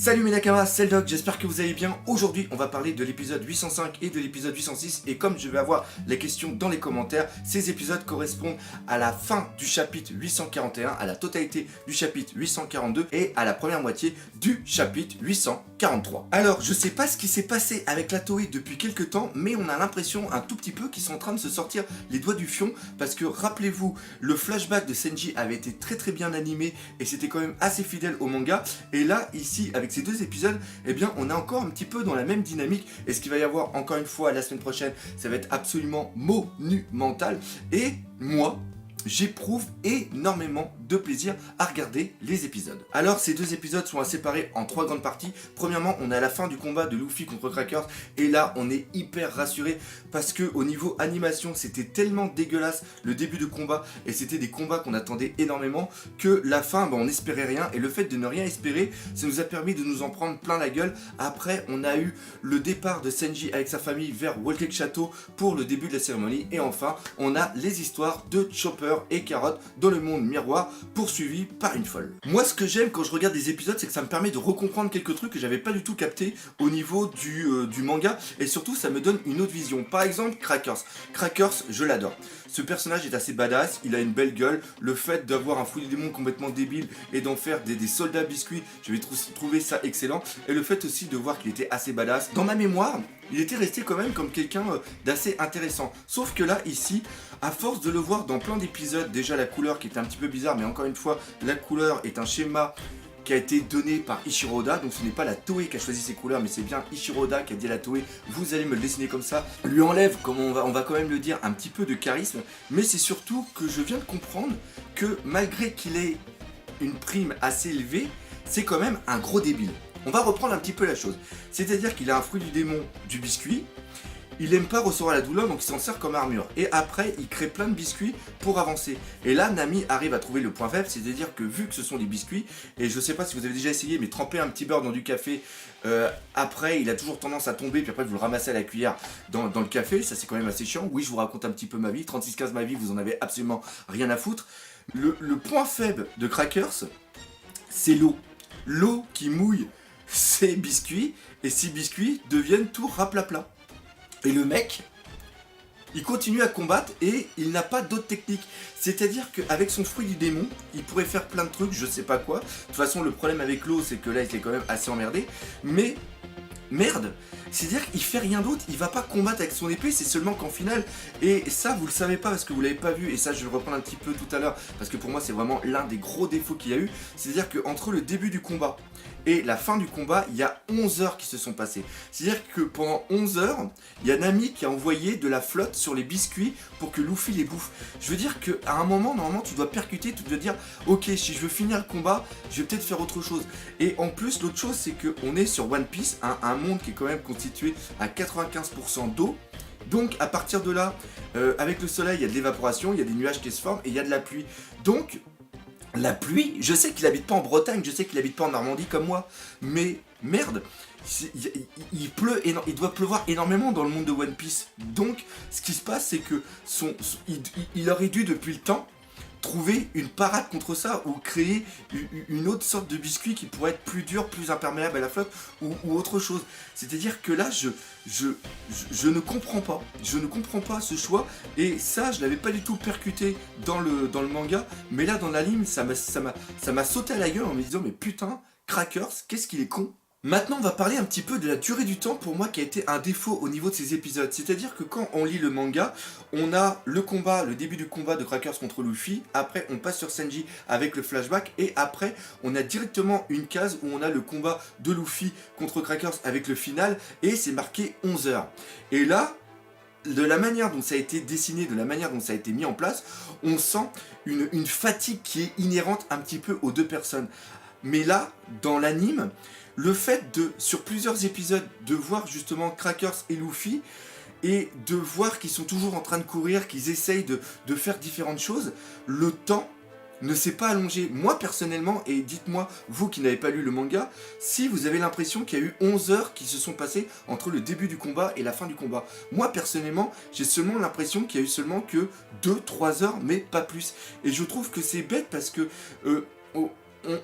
Salut mes Nakamas, c'est le Doc, j'espère que vous allez bien. Aujourd'hui, on va parler de l'épisode 805 et de l'épisode 806. Et comme je vais avoir les questions dans les commentaires, ces épisodes correspondent à la fin du chapitre 841, à la totalité du chapitre 842 et à la première moitié du chapitre 843. Alors, je sais pas ce qui s'est passé avec la Toei depuis quelques temps, mais on a l'impression un tout petit peu qu'ils sont en train de se sortir les doigts du fion. Parce que, rappelez-vous, le flashback de Senji avait été très bien animé et c'était quand même assez fidèle au manga. Et là, ici, avec ces deux épisodes, eh bien, on est encore un petit peu dans la même dynamique. Et ce qu'il va y avoir encore une fois la semaine prochaine, ça va être absolument monumental. Et moi, j'éprouve énormément de plaisir à regarder les épisodes. Alors, ces deux épisodes sont séparés en trois grandes parties. Premièrement, on est à la fin du combat de Luffy contre Crackers. Et là, on est hyper rassuré parce que au niveau animation, c'était tellement dégueulasse le début de combat. Et c'était des combats qu'on attendait énormément que la fin, on n'espérait rien. Et le fait de ne rien espérer, ça nous a permis de nous en prendre plein la gueule. Après, on a eu le départ de Senji avec sa famille vers Whole Cake Château pour le début de la cérémonie. Et enfin, on a les histoires de Chopper et Carotte dans le monde miroir, poursuivi par une folle. Moi, ce que j'aime quand je regarde des épisodes, c'est que ça me permet de recomprendre quelques trucs que j'avais pas du tout capté au niveau du manga, et surtout ça me donne une autre vision. Par exemple, Crackers. Crackers, je l'adore. Ce personnage est assez badass, il a une belle gueule. Le fait d'avoir un fouillis démon complètement débile et d'en faire des soldats biscuits, je vais trouver ça excellent. Et le fait aussi de voir qu'il était assez badass. Dans ma mémoire, il était resté quand même comme quelqu'un d'assez intéressant. Sauf que là, ici, à force de le voir dans plein d'épisodes, déjà la couleur qui était un petit peu bizarre, mais encore une fois, la couleur est un schéma qui a été donné par Ichiro Oda, donc ce n'est pas la Toei qui a choisi ces couleurs, mais c'est bien Ichiro Oda qui a dit à la Toei, vous allez me le dessiner comme ça, lui enlève, comme on va quand même le dire, un petit peu de charisme, mais c'est surtout que je viens de comprendre que malgré qu'il ait une prime assez élevée, c'est quand même un gros débile. On va reprendre un petit peu la chose, c'est-à-dire qu'il a un fruit du démon du biscuit, il aime pas recevoir la douleur, donc il s'en sert comme armure. Et après, il crée plein de biscuits pour avancer. Et là, Nami arrive à trouver le point faible, c'est-à-dire que vu que ce sont des biscuits, et je sais pas si vous avez déjà essayé, mais tremper un petit beurre dans du café, après, il a toujours tendance à tomber, puis après, vous le ramassez à la cuillère dans le café, ça c'est quand même assez chiant. Oui, je vous raconte un petit peu ma vie, 36-15 ma vie, vous en avez absolument rien à foutre. Le point faible de Crackers, c'est l'eau. L'eau qui mouille ces biscuits, et ces biscuits deviennent tout raplapla. Et le mec, il continue à combattre et il n'a pas d'autre technique. C'est-à-dire qu'avec son fruit du démon, il pourrait faire plein de trucs, je sais pas quoi. De toute façon, le problème avec l'eau, c'est que là, il est quand même assez emmerdé. Mais, merde, c'est-à-dire qu'il fait rien d'autre, il va pas combattre avec son épée, c'est seulement qu'en finale. Et ça, vous le savez pas parce que vous l'avez pas vu, et ça, je vais le reprendre un petit peu tout à l'heure, parce que pour moi, c'est vraiment l'un des gros défauts qu'il y a eu. C'est-à-dire qu'entre le début du combat et la fin du combat, il y a 11 heures qui se sont passées. C'est-à-dire que pendant 11 heures, il y a Nami qui a envoyé de la flotte sur les biscuits pour que Luffy les bouffe. Je veux dire qu'à un moment, normalement, tu dois percuter, tu dois dire « Ok, si je veux finir le combat, je vais peut-être faire autre chose. » Et en plus, l'autre chose, c'est qu'on est sur One Piece, un monde qui est quand même constitué à 95% d'eau. Donc à partir de là, avec le soleil, il y a de l'évaporation, il y a des nuages qui se forment et il y a de la pluie. Donc la pluie, je sais qu'il habite pas en Bretagne, je sais qu'il habite pas en Normandie comme moi, mais merde, il pleut, il doit pleuvoir énormément dans le monde de One Piece. Donc ce qui se passe, c'est que il aurait dû depuis le temps trouver une parade contre ça ou créer une autre sorte de biscuit qui pourrait être plus dur, plus imperméable à la flotte ou autre chose. C'est-à-dire que là, je ne comprends pas. Je ne comprends pas ce choix et ça, je l'avais pas du tout percuté dans le manga, mais là, dans l'anime, ça m'a sauté à la gueule en me disant mais putain, Crackers, qu'est-ce qu'il est con. Maintenant, on va parler un petit peu de la durée du temps pour moi qui a été un défaut au niveau de ces épisodes. C'est-à-dire que quand on lit le manga, on a le début du combat de Crackers contre Luffy, après on passe sur Senji avec le flashback, et après on a directement une case où on a le combat de Luffy contre Crackers avec le final, et c'est marqué 11 heures. Et là, de la manière dont ça a été dessiné, de la manière dont ça a été mis en place, on sent une fatigue qui est inhérente un petit peu aux deux personnes. Mais là, dans l'anime, le fait sur plusieurs épisodes, de voir justement Crackers et Luffy, et de voir qu'ils sont toujours en train de courir, qu'ils essayent de faire différentes choses, le temps ne s'est pas allongé. Moi personnellement, et dites-moi, vous qui n'avez pas lu le manga, si vous avez l'impression qu'il y a eu 11 heures qui se sont passées entre le début du combat et la fin du combat. Moi personnellement, j'ai seulement l'impression qu'il y a eu seulement que 2-3 heures, mais pas plus. Et je trouve que c'est bête parce que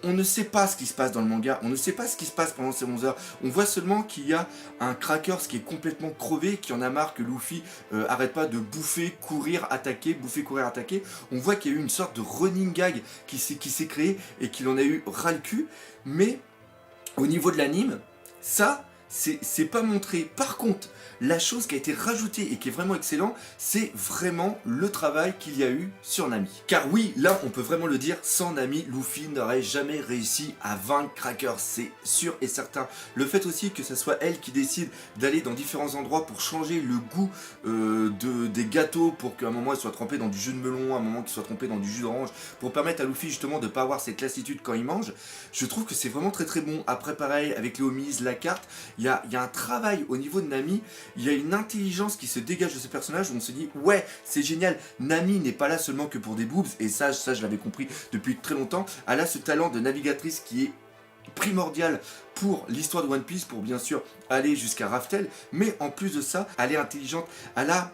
on ne sait pas ce qui se passe dans le manga, on ne sait pas ce qui se passe pendant ces 11 heures. On voit seulement qu'il y a un Crackers qui est complètement crevé, qui en a marre que Luffy arrête pas de bouffer, courir, attaquer, bouffer, courir, attaquer. On voit qu'il y a eu une sorte de running gag qui s'est créé et qu'il en a eu ras le cul. Mais au niveau de l'anime, ça, c'est pas montré. Par contre, la chose qui a été rajoutée et qui est vraiment excellent, c'est vraiment le travail qu'il y a eu sur Nami. Car oui, là, on peut vraiment le dire, sans Nami, Luffy n'aurait jamais réussi à vaincre Crackers, c'est sûr et certain. Le fait aussi que ce soit elle qui décide d'aller dans différents endroits pour changer le goût des gâteaux, pour qu'à un moment elle soit trempée dans du jus de melon, à un moment qu'elle soit trempée dans du jus d'orange, pour permettre à Luffy justement de ne pas avoir cette lassitude quand il mange, je trouve que c'est vraiment très très bon. Après pareil, avec les homies, la carte, il y a un travail au niveau de Nami, il y a une intelligence qui se dégage de ce personnage où on se dit ouais, c'est génial, Nami n'est pas là seulement que pour des boobs, et ça je l'avais compris depuis très longtemps. Elle a ce talent de navigatrice qui est primordial pour l'histoire de One Piece, pour bien sûr aller jusqu'à Raftel, mais en plus de ça, elle est intelligente, elle a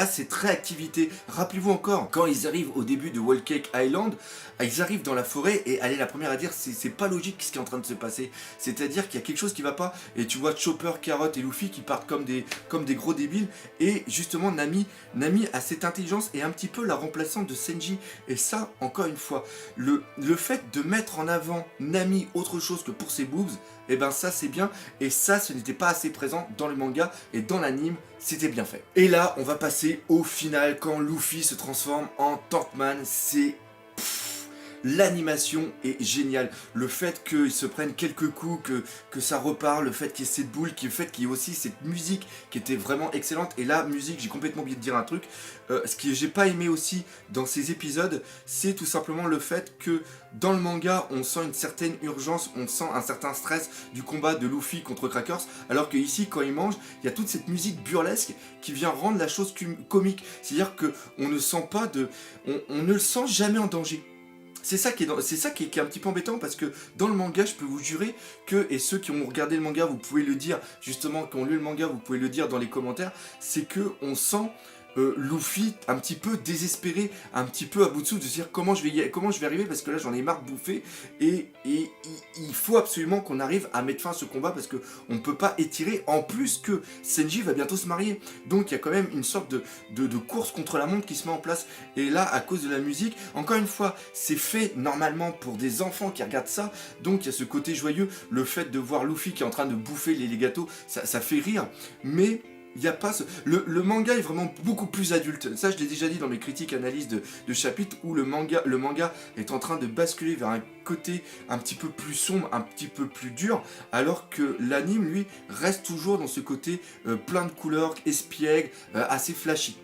cette réactivité. Rappelez-vous encore, quand ils arrivent au début de Whole Cake Island, ils arrivent dans la forêt et elle est la première à dire c'est pas logique ce qui est en train de se passer. C'est-à-dire qu'il y a quelque chose qui va pas, et tu vois Chopper, Carrot et Luffy qui partent comme des gros débiles, et justement Nami a cette intelligence et un petit peu la remplaçante de Senji. Et ça, encore une fois, le fait de mettre en avant Nami autre chose que pour ses boobs, et ben ça c'est bien, et ça ce n'était pas assez présent dans le manga et dans l'anime, c'était bien fait. Et là on va passer au final quand Luffy se transforme en Tankman. C'est l'animation est géniale, le fait qu'ils se prennent quelques coups, que ça repart, le fait qu'il y ait cette boule, le fait qu'il y ait aussi cette musique qui était vraiment excellente. Et la musique, j'ai complètement oublié de dire un truc, ce que j'ai pas aimé aussi dans ces épisodes, c'est tout simplement le fait que dans le manga, on sent une certaine urgence, on sent un certain stress du combat de Luffy contre Crackers, alors que ici, quand il mange, il y a toute cette musique burlesque qui vient rendre la chose comique. C'est-à-dire qu'on ne sent pas on ne le sent jamais en danger. C'est ça qui est un petit peu embêtant, parce que dans le manga, je peux vous jurer que, et ceux qui ont regardé le manga, vous pouvez le dire, justement, qui ont lu le manga, vous pouvez le dire dans les commentaires, c'est que on sent Luffy un petit peu désespéré, un petit peu à bout de souffle, de se dire comment je vais arriver, parce que là j'en ai marre de bouffer, et il faut absolument qu'on arrive à mettre fin à ce combat, parce que on ne peut pas étirer, en plus que Senji va bientôt se marier, donc il y a quand même une sorte de course contre la montre qui se met en place. Et là, à cause de la musique, encore une fois, c'est fait normalement pour des enfants qui regardent ça, donc il y a ce côté joyeux, le fait de voir Luffy qui est en train de bouffer les gâteaux, ça fait rire, mais il n'y a pas le manga est vraiment beaucoup plus adulte. Ça, je l'ai déjà dit dans mes critiques analyses de chapitres, où le manga est en train de basculer vers un côté un petit peu plus sombre, un petit peu plus dur, alors que l'anime, lui, reste toujours dans ce côté plein de couleurs, espiègle, assez flashy.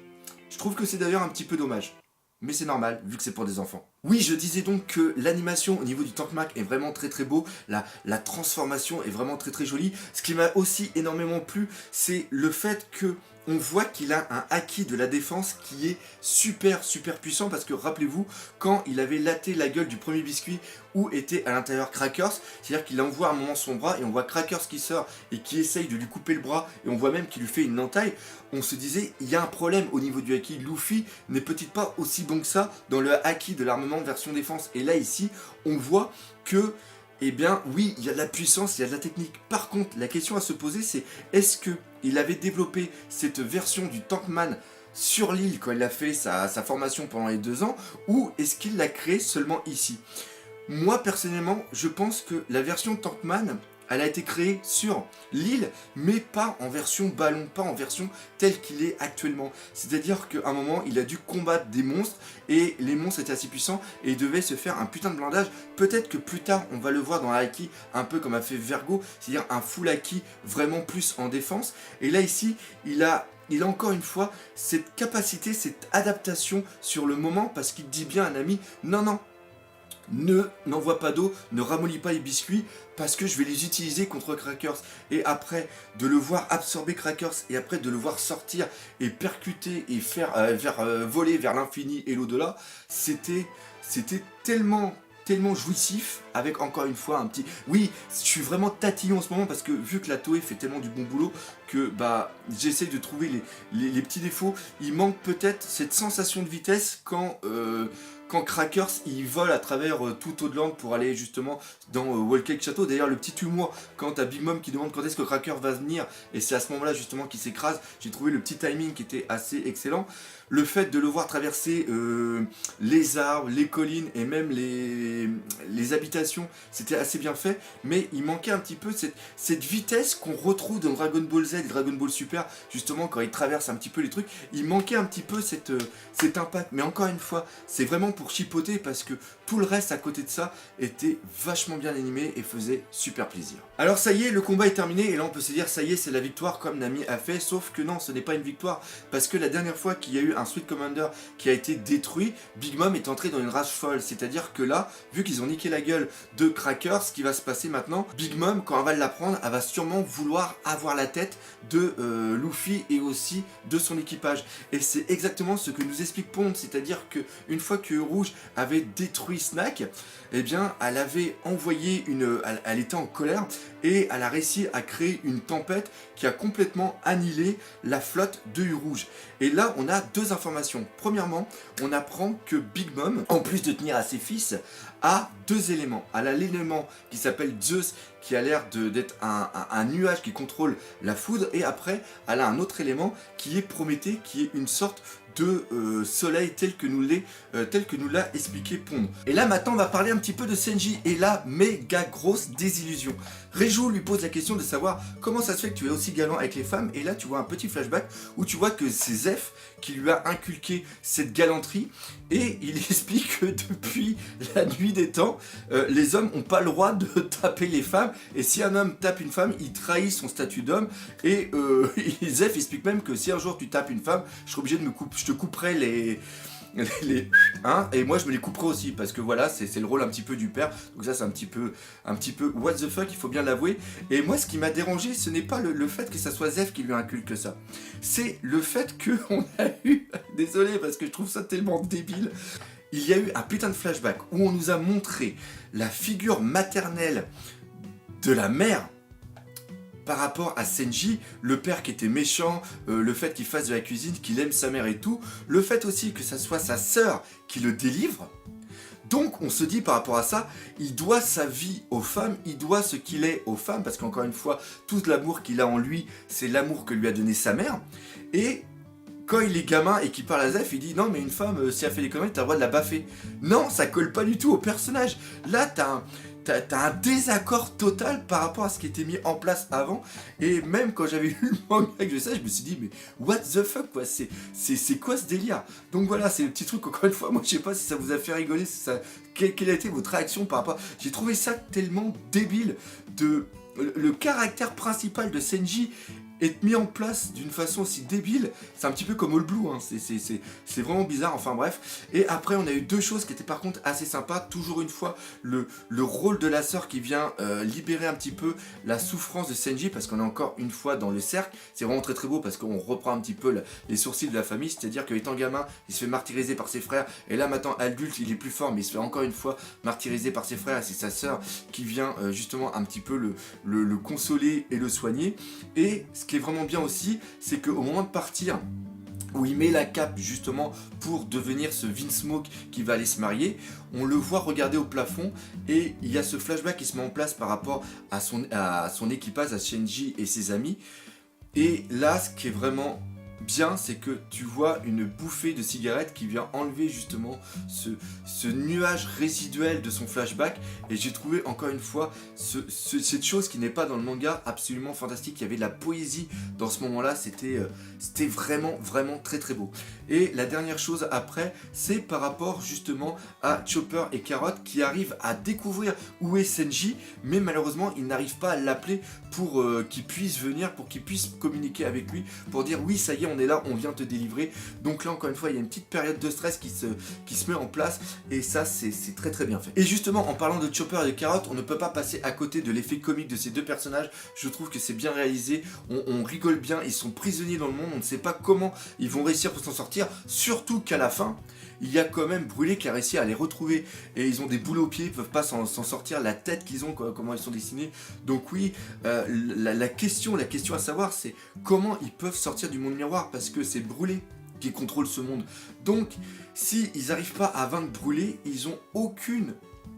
Je trouve que c'est d'ailleurs un petit peu dommage. Mais c'est normal, vu que c'est pour des enfants. Oui, je disais donc que l'animation au niveau du Tankman est vraiment très très beau, la transformation est vraiment très très jolie. Ce qui m'a aussi énormément plu, c'est le fait que on voit qu'il a un haki de la défense qui est super super puissant, parce que rappelez-vous, quand il avait laté la gueule du premier biscuit où était à l'intérieur Crackers, c'est-à-dire qu'il envoie un moment son bras et on voit Crackers qui sort et qui essaye de lui couper le bras, et on voit même qu'il lui fait une entaille, on se disait il y a un problème au niveau du haki, Luffy n'est peut-être pas aussi bon que ça dans le haki de l'armement version défense. Et là ici on voit que, eh bien oui, il y a de la puissance, il y a de la technique. Par contre, la question à se poser, c'est est-ce que il avait développé cette version du Tankman sur l'île quand il a fait sa formation pendant les 2 ans, ou est-ce qu'il l'a créé seulement ici? Moi personnellement, je pense que la version Tankman, elle a été créée sur l'île, mais pas en version ballon, pas en version telle qu'il est actuellement. C'est-à-dire qu'à un moment, il a dû combattre des monstres, et les monstres étaient assez puissants, et il devait se faire un putain de blindage. Peut-être que plus tard, on va le voir dans Haki, un peu comme a fait Vergo, c'est-à-dire un full Haki vraiment plus en défense. Et là ici, il a encore une fois cette capacité, cette adaptation sur le moment, parce qu'il dit bien à un ami, non, non, n'envoie pas d'eau, ne ramollis pas les biscuits, parce que je vais les utiliser contre Crackers. Et après, de le voir absorber Crackers, et après de le voir sortir et percuter et faire voler vers l'infini et l'au-delà, c'était tellement jouissif, avec encore une fois un petit... Oui, je suis vraiment tatillon en ce moment, parce que vu que la Toei fait tellement du bon boulot, que bah j'essaie de trouver les petits défauts. Il manque peut-être cette sensation de vitesse quand quand Crackers il vole à travers tout Audeland pour aller justement dans Wall Cake Château. D'ailleurs le petit humour quand t'as Big Mom qui demande quand est-ce que Cracker va venir et c'est à ce moment là justement qu'il s'écrase, j'ai trouvé le petit timing qui était assez excellent. Le fait de le voir traverser les arbres, les collines et même les habitations, c'était assez bien fait, mais il manquait un petit peu cette vitesse qu'on retrouve dans Dragon Ball Z et Dragon Ball Super, justement quand il traverse un petit peu les trucs, il manquait un petit peu cet impact. Mais encore une fois, c'est vraiment pour chipoter parce que tout le reste à côté de ça était vachement bien animé et faisait super plaisir. Alors ça y est, le combat est terminé et là on peut se dire ça y est, c'est la victoire comme Nami a fait, sauf que non, ce n'est pas une victoire parce que la dernière fois qu'il y a eu un Sweet Commander qui a été détruit, Big Mom est entré dans une rage folle, c'est-à-dire que là, vu qu'ils ont niqué la gueule de Cracker, ce qui va se passer maintenant, Big Mom, quand elle va l'apprendre, elle va sûrement vouloir avoir la tête de Luffy et aussi de son équipage. Et c'est exactement ce que nous explique Pond, c'est-à-dire que une fois que Rouge avait détruit Snack, eh bien, elle avait envoyé elle était en colère et elle a réussi à créer une tempête qui a complètement annihilé la flotte de Rouge. Et là, on a deux informations. Premièrement, on apprend que Big Mom, en plus de tenir à ses fils, a deux éléments. Elle a l'élément qui s'appelle Zeus, qui a l'air d'être un nuage qui contrôle la foudre, et après, elle a un autre élément qui est Prométhée, qui est une sorte de soleil tel que nous l'a expliqué Pond. Et là maintenant on va parler un petit peu de Senji et la méga grosse désillusion. Reiju lui pose la question de savoir comment ça se fait que tu es aussi galant avec les femmes, et là tu vois un petit flashback où tu vois que c'est Zeph qui lui a inculqué cette galanterie, et il explique que depuis la nuit des temps, les hommes n'ont pas le droit de taper les femmes, et si un homme tape une femme, il trahit son statut d'homme, et Zeph explique même que si un jour tu tapes une femme, je serai obligé de je te couperai les et moi je me les couperai aussi parce que voilà, c'est le rôle un petit peu du père, donc ça c'est un petit peu what the fuck, il faut bien l'avouer. Et moi ce qui m'a dérangé, ce n'est pas le fait que ça soit Zeph qui lui inculque ça, c'est le fait que on a eu, désolé parce que je trouve ça tellement débile, il y a eu un putain de flashback où on nous a montré la figure maternelle de la mère par rapport à Senji, le père qui était méchant, le fait qu'il fasse de la cuisine, qu'il aime sa mère et tout, le fait aussi que ça soit sa sœur qui le délivre. Donc on se dit par rapport à ça, il doit sa vie aux femmes, il doit ce qu'il est aux femmes, parce qu'encore une fois, tout l'amour qu'il a en lui, c'est l'amour que lui a donné sa mère. Et quand il est gamin et qu'il parle à Zeph, il dit non mais une femme, si elle fait des conneries, t'as le droit de la baffer. Non, ça colle pas du tout au personnage. Là, t'as un désaccord total par rapport à ce qui était mis en place avant. Et même quand j'avais lu le manga avec ça, je me suis dit mais what the fuck quoi, c'est quoi ce délire? Donc voilà, c'est le petit truc, encore une fois, moi je sais pas si ça vous a fait rigoler, si ça, quelle a été votre réaction par rapport. J'ai trouvé ça tellement débile de le caractère principal de Senji est mis en place d'une façon aussi débile, c'est un petit peu comme All Blue, hein. C'est vraiment bizarre, enfin bref. Et après on a eu deux choses qui étaient par contre assez sympas, toujours une fois le rôle de la sœur qui vient libérer un petit peu la souffrance de Senji, parce qu'on est encore une fois dans le cercle, c'est vraiment très très beau parce qu'on reprend un petit peu les sourcils de la famille, c'est-à-dire qu'étant gamin, il se fait martyriser par ses frères, et là maintenant adulte, il est plus fort, mais il se fait encore une fois martyriser par ses frères, et c'est sa sœur qui vient justement un petit peu le consoler et le soigner. Et ce qui est vraiment bien aussi, c'est qu'au moment de partir, où il met la cape justement pour devenir ce Vince Smoke qui va aller se marier, on le voit regarder au plafond et il y a ce flashback qui se met en place par rapport à son équipage, à Shenji et ses amis. Et là, ce qui est vraiment bien, c'est que tu vois une bouffée de cigarette qui vient enlever justement ce nuage résiduel de son flashback, et j'ai trouvé encore une fois cette chose qui n'est pas dans le manga absolument fantastique. Il y avait de la poésie dans ce moment là, c'était vraiment très très beau. Et la dernière chose après, c'est par rapport justement à Chopper et Carrot qui arrivent à découvrir où est Senji, mais malheureusement ils n'arrivent pas à l'appeler pour qu'il puisse venir, pour qu'il puisse communiquer avec lui, pour dire oui ça y est, on est là, on vient te délivrer. Donc là encore une fois il y a une petite période de stress qui se met en place, et ça c'est très très bien fait. Et justement en parlant de Chopper et de Carrot, on ne peut pas passer à côté de l'effet comique de ces deux personnages. Je trouve que c'est bien réalisé, on rigole bien, ils sont prisonniers dans le monde, on ne sait pas comment ils vont réussir pour s'en sortir, surtout qu'à la fin il y a quand même Brûlé qui a réussi à les retrouver, et ils ont des boules aux pieds, ils peuvent pas s'en sortir, la tête qu'ils ont, comment ils sont dessinés. Donc oui, la question à savoir, c'est comment ils peuvent sortir du monde miroir, parce que c'est Brûlé qui contrôle ce monde. Donc, s'ils n'arrivent pas à vaincre Brûlé, ils ont aucune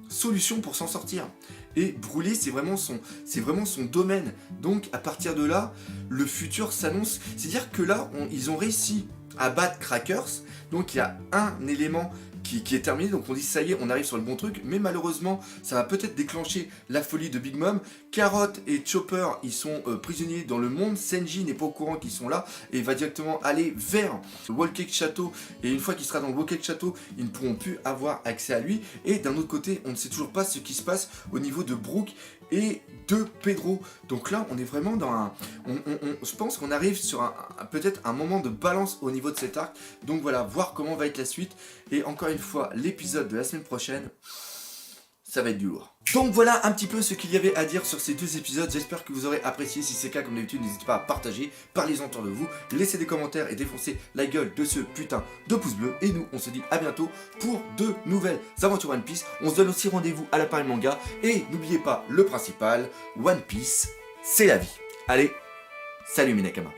solution pour s'en sortir. Et Brûlé, c'est vraiment son domaine. Donc, à partir de là, le futur s'annonce. C'est-à-dire que là, ils ont réussi à battre Crackers. Donc, il y a un élément qui est terminé, donc on dit ça y est, on arrive sur le bon truc, mais malheureusement, ça va peut-être déclencher la folie de Big Mom. Carrot et Chopper, ils sont prisonniers dans le monde. Senji n'est pas au courant qu'ils sont là et va directement aller vers le Wall Cake Château. Et une fois qu'il sera dans le Wall Cake Château, ils ne pourront plus avoir accès à lui. Et d'un autre côté, on ne sait toujours pas ce qui se passe au niveau de Brooke et de Pedro. Donc là, on est vraiment dans un... je pense qu'on arrive sur peut-être un moment de balance au niveau de cet arc. Donc voilà, voir comment va être la suite. Et encore une fois, l'épisode de la semaine prochaine, ça va être du lourd. Donc voilà un petit peu ce qu'il y avait à dire sur ces deux épisodes. J'espère que vous aurez apprécié. Si c'est le cas, comme d'habitude, n'hésitez pas à partager, parlez-en autour de vous, laissez des commentaires et défoncez la gueule de ce putain de pouce bleu. Et nous, on se dit à bientôt pour de nouvelles aventures One Piece. On se donne aussi rendez-vous à la Paris Manga. Et n'oubliez pas le principal, One Piece, c'est la vie. Allez, salut mes Nakama.